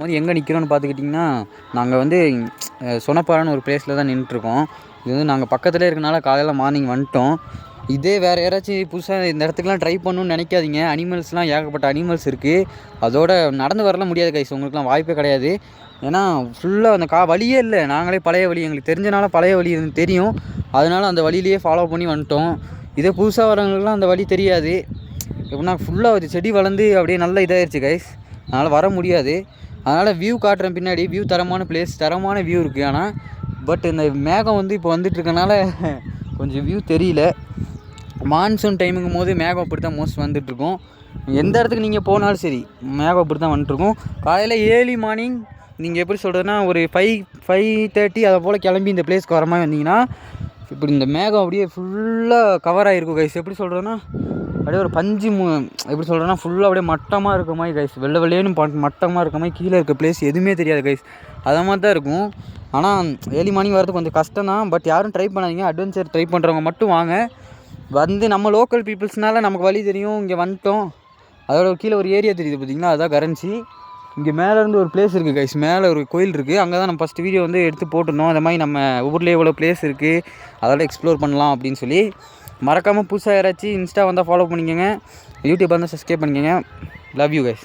வந்து எங்கே நிற்கிறோன்னு பார்த்துக்கிட்டிங்கன்னா, நாங்கள் வந்து சொனப்பாறைன்னு ஒரு பிளேஸில் தான் நின்றுட்டுருக்கோம். இது வந்து நாங்கள் பக்கத்துலேயே இருக்கனால காலையில் மார்னிங் வந்துட்டோம். இதே வேறு யாராச்சும் புதுசாக இந்த இடத்துக்குலாம் ட்ரை பண்ணணுன்னு நினைக்காதீங்க. அனிமல்ஸ்லாம் ஏகப்பட்ட அனிமல்ஸ் இருக்குது. அதோட நடந்து வரலாம் முடியாது கைஸ், உங்களுக்குலாம் வாய்ப்பே கிடையாது. ஏன்னா ஃபுல்லாக அந்த வழியே இல்லை. நாங்களே பழைய வழி எங்களுக்கு தெரிஞ்சனால பழைய வழி தெரியும். அதனால் அந்த வழியிலேயே ஃபாலோ பண்ணி வந்துட்டோம். இதே புதுசாக வரவங்களுக்குலாம் அந்த வழி தெரியாது. எப்படின்னா ஃபுல்லாக ஒரு செடி வளர்ந்து அப்படியே நல்லா இதாகிடுச்சு கைஸ். அதனால் வர முடியாது. அதனால் வியூ காட்டுறேன் பின்னாடி. வியூ தரமான பிளேஸ், தரமான வியூ இருக்குது. ஆனால் பட் இந்த மேகம் வந்து இப்போ வந்துட்டுருக்கனால கொஞ்சம் வியூ தெரியல. மான்சூன் டைமுங்கும் போது மேகம் அப்படி தான் மோஸ்ட் வந்துட்டுருக்கும். எந்த இடத்துக்கு நீங்கள் போனாலும் சரி மேகம் அப்படி தான் வந்துட்டுருக்கும். காலையில் ஏர்லி மார்னிங் நீங்கள் எப்படி சொல்கிறதுனா ஒரு 5:30 அதை போல் கிளம்பி இந்த பிளேஸ்க்கு வர மாதிரி வந்தீங்கன்னா இப்படி இந்த மேகம் அப்படியே ஃபுல்லாக கவர் ஆகிருக்கும் கைஸ். எப்படி சொல்கிறேன்னா அப்படியே ஒரு பஞ்சு எப்படி சொல்கிறேன்னா ஃபுல்லாக அப்படியே மட்டமாக இருக்க மாதிரி கைஸ். வெள்ளைன்னு மட்டமாக இருக்க மாதிரி கீழே இருக்க பிளேஸ் எதுவுமே தெரியாது கைஸ். அதை மாதிரி தான் இருக்கும். ஆனால் ஏர்லி மார்னிங் வரது கொஞ்சம் கஷ்டம் தான். பட் யாரும் ட்ரை பண்ணாதீங்க. அட்வென்ச்சர் ட்ரை பண்ணுறவங்க மட்டும் வாங்க. வந்து நம்ம லோக்கல் பீப்புள்ஸ்னால நமக்கு வழி தெரியும். இங்கே வந்துட்டோம். அதோட கீழே ஒரு ஏரியா தெரியுது பார்த்தீங்களா, அதுதான் கரன்சி. இங்கே மேலேருந்து ஒரு பிளேஸ் இருக்குது கைஸ். மேலே ஒரு கோயில் இருக்குது. அங்கே தான் நம்ம ஃபஸ்ட்டு வீடியோ வந்து எடுத்து போட்டிருந்தோம். அந்த மாதிரி நம்ம ஊர்லேயே இவ்வளோ பிளேஸ் இருக்குது, அதோட எக்ஸ்ப்ளோர் பண்ணலாம் அப்படின்னு சொல்லி. மறக்காமல் புதுசாக யாராச்சும் இன்ஸ்டா வந்தால் ஃபாலோ பண்ணிக்கோங்க. யூடியூப் வந்து சப்ஸ்கிரைப் பண்ணிக்கோங்க. Love you guys.